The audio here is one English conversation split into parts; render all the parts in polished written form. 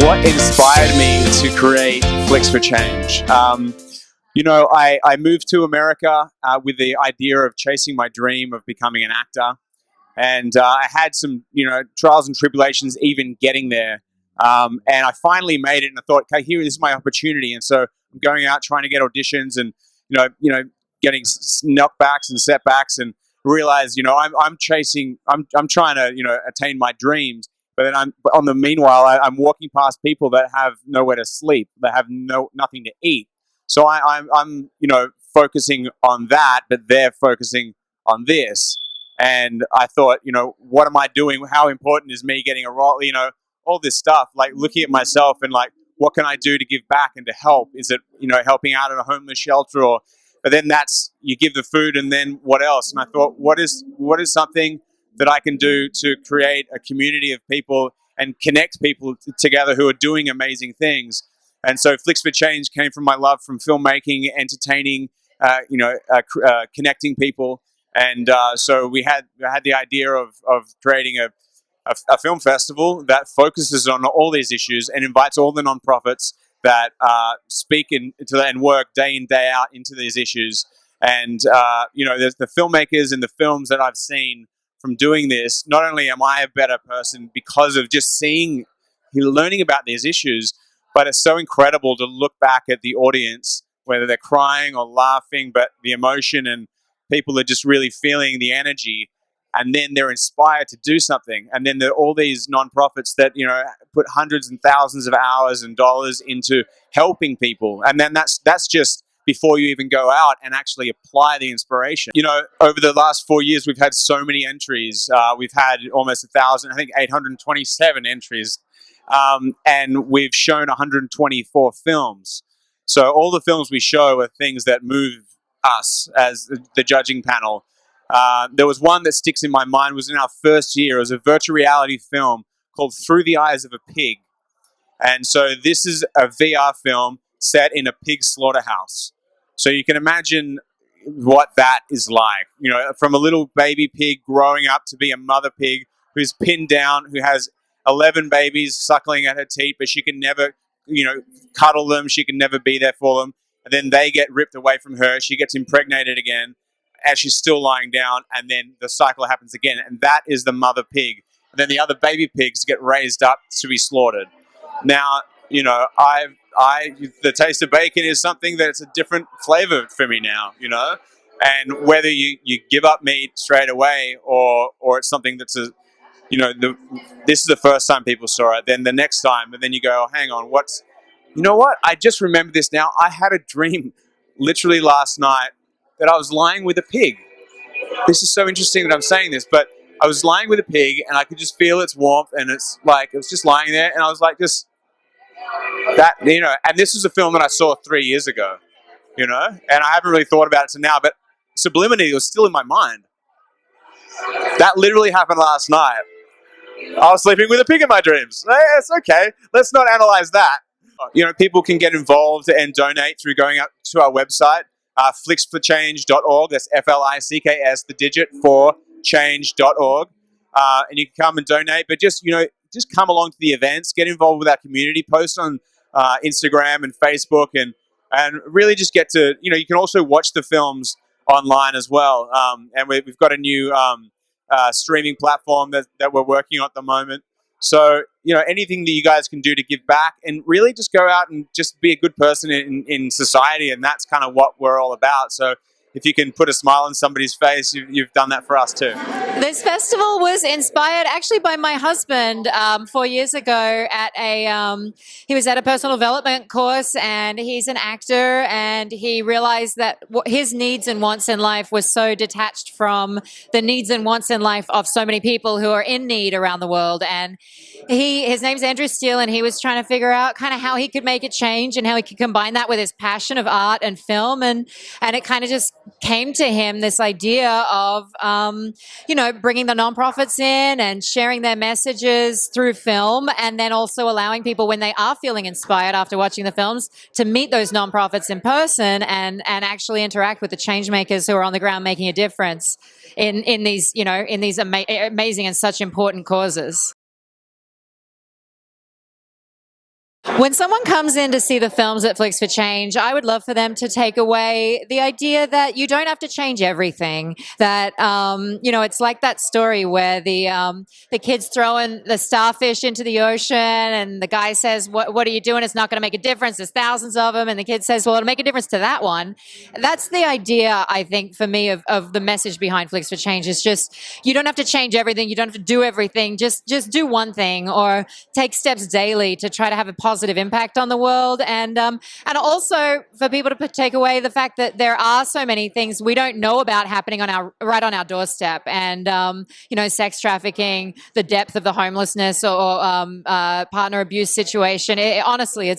what inspired me to create Flicks4Change. I moved to America with the idea of chasing my dream of becoming an actor. And I had some, trials and tribulations even getting there. And I finally made it, and I thought, okay, here is my opportunity. And so I'm going out trying to get auditions, and getting knockbacks and setbacks, and realize, I'm trying to, attain my dreams. But then meanwhile, I'm walking past people that have nowhere to sleep, that have nothing to eat. So I'm focusing on that, but they're focusing on this. And I thought, what am I doing? How important is me getting a role? All this stuff, like looking at myself and like, what can I do to give back and to help? Is it, helping out at a homeless shelter, but then that's, you give the food, and then what else? And I thought, what is something that I can do to create a community of people and connect people together who are doing amazing things? And so Flicks4Change came from my love from filmmaking, entertaining, connecting people. And so we had the idea of creating a film festival that focuses on all these issues and invites all the nonprofits that speak and work day in, day out into these issues. And, there's the filmmakers and the films that I've seen from doing this. Not only am I a better person because of just learning about these issues, but it's so incredible to look back at the audience, whether they're crying or laughing, but the emotion, and people are just really feeling the energy, and then they're inspired to do something. And then there are all these nonprofits that, put hundreds and thousands of hours and dollars into helping people. And then that's just before you even go out and actually apply the inspiration. Over the last 4 years, we've had so many entries. We've had almost 1,000, I think 827 entries. And we've shown 124 films. So all the films we show are things that move us as the judging panel. There was one that sticks in my mind, was in our first year. It was a virtual reality film called Through the Eyes of a Pig. And so this is a VR film set in a pig slaughterhouse. So you can imagine what that is like, from a little baby pig growing up to be a mother pig who's pinned down, who has 11 babies suckling at her teat, but she can never, cuddle them. She can never be there for them. And then they get ripped away from her. She gets impregnated again as she's still lying down. And then the cycle happens again. And that is the mother pig. And then the other baby pigs get raised up to be slaughtered. Now, the taste of bacon is something that's a different flavor for me now, and whether you give up meat straight away or it's something that's this is the first time people saw it, then the next time, and then you go, oh, hang on, I just remember this now. I had a dream literally last night that I was lying with a pig. This is so interesting that I'm saying this, but I was lying with a pig and I could just feel its warmth, and it was just lying there, and I was like, just that, and this was a film that I saw 3 years ago, and I haven't really thought about it to now, but subliminally it was still in my mind. That literally happened last night. I was sleeping with a pig in my dreams. It's okay. Let's not analyze that. People can get involved and donate through going up to our website, flicks4change.org. That's FLICKS, the digit, 4change.org. And you can come and donate, but just come along to the events, get involved with our community, post on Instagram and Facebook, and really just get to, you can also watch the films online as well. And we've got a new streaming platform that we're working on at the moment. So, anything that you guys can do to give back and really just go out and just be a good person in society. And that's kind of what we're all about. So if you can put a smile on somebody's face, you've done that for us too. This festival was inspired actually by my husband 4 years ago he was at a personal development course, and he's an actor, and he realized that his needs and wants in life was so detached from the needs and wants in life of so many people who are in need around the world. And his name's Steele, and he was trying to figure out kind of how he could make it change and how he could combine that with his passion of art and film. And it kind of just came to him, this idea of, bringing the nonprofits in and sharing their messages through film, and then also allowing people, when they are feeling inspired after watching the films, to meet those nonprofits in person and actually interact with the change makers who are on the ground making a difference in these amazing and such important causes. When someone comes in to see the films at Flicks for Change, I would love for them to take away the idea that you don't have to change everything. That it's like that story where the kid's throwing the starfish into the ocean, and the guy says, "What are you doing? It's not going to make a difference. There's thousands of them." And the kid says, "Well, it'll make a difference to that one." That's the idea, I think, for me of the message behind Flicks for Change. Is just you don't have to change everything. You don't have to do everything. Just do one thing, or take steps daily to try to have a positive impact on the world, and also for people to take away the fact that there are so many things we don't know about happening right on our doorstep, and sex trafficking, the depth of the homelessness or partner abuse situation. Honestly,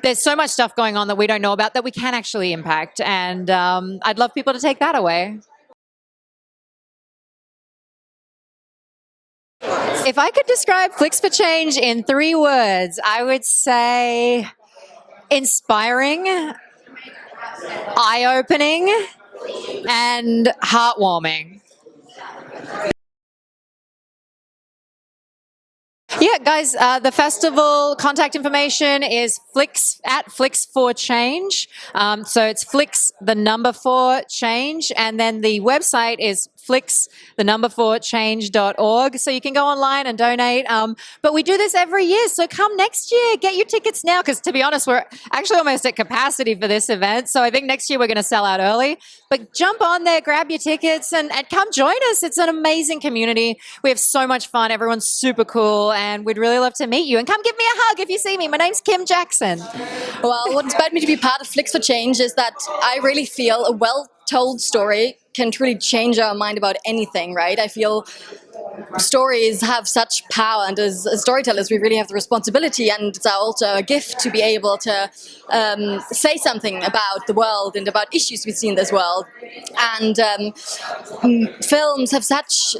there's so much stuff going on that we don't know about that we can actually impact, and I'd love people to take that away. If I could describe Flicks for Change in 3 words, I would say inspiring, eye-opening, and heartwarming. Yeah, guys, the festival contact information is Flicks4Change. So it's Flicks, the number 4 change. And then the website is Flicks, the number 4 change.org. So you can go online and donate. But we do this every year. So come next year, get your tickets now. Because to be honest, we're actually almost at capacity for this event. So I think next year we're going to sell out early. But jump on there, grab your tickets, and come join us. It's an amazing community. We have so much fun. Everyone's super cool. And we'd really love to meet you. And come give me a hug if you see me. My name's Kim Jackson. Well, what inspired me to be part of Flicks for Change is that I really feel a well-told story can truly change our mind about anything, right? I feel stories have such power, and as storytellers we really have the responsibility, and it's also a gift to be able to say something about the world and about issues we see in this world. And films have such...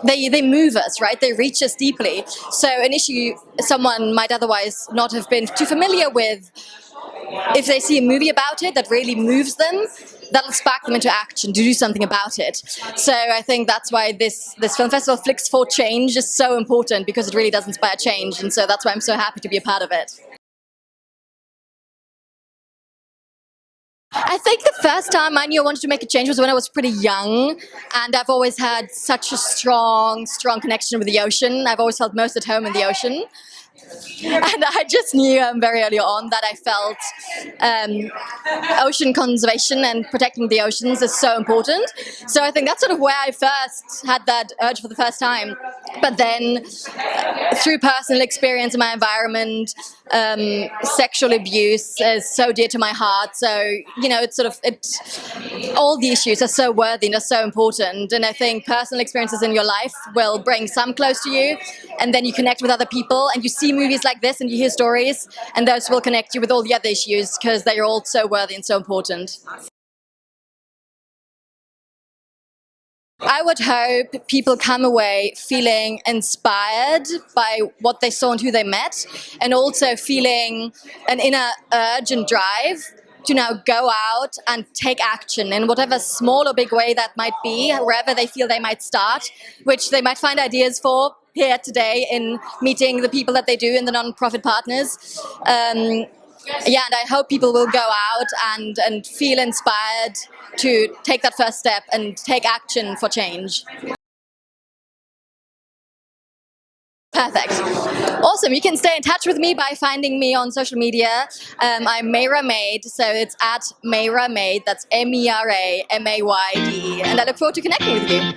They move us, right? They reach us deeply. So an issue someone might otherwise not have been too familiar with, if they see a movie about it that really moves them, that'll spark them into action to do something about it. So I think that's why this film festival, Flicks4Change, is so important, because it really does inspire change. And so that's why I'm so happy to be a part of it. I think the first time I knew I wanted to make a change was when I was pretty young, and I've always had such a strong connection with the ocean. I've always felt most at home in the ocean. And I just knew very early on that I felt ocean conservation and protecting the oceans is so important. So I think that's sort of where I first had that urge for the first time. But then through personal experience in my environment, sexual abuse is so dear to my heart. So, all the issues are so worthy and are so important. And I think personal experiences in your life will bring some close to you, and then you connect with other people, and you see movies like this and you hear stories, and those will connect you with all the other issues, because they're all so worthy and so important. I would hope people come away feeling inspired by what they saw and who they met, and also feeling an inner urge and drive to now go out and take action in whatever small or big way that might be, wherever they feel they might start, which they might find ideas for here today in meeting the people that they do in the non-profit partners. And I hope people will go out and feel inspired to take that first step and take action for change. Perfect. Awesome. You can stay in touch with me by finding me on social media. I'm Mayra Maid, so it's at Mayra Maid. That's MERAMAYDE. And I look forward to connecting with you.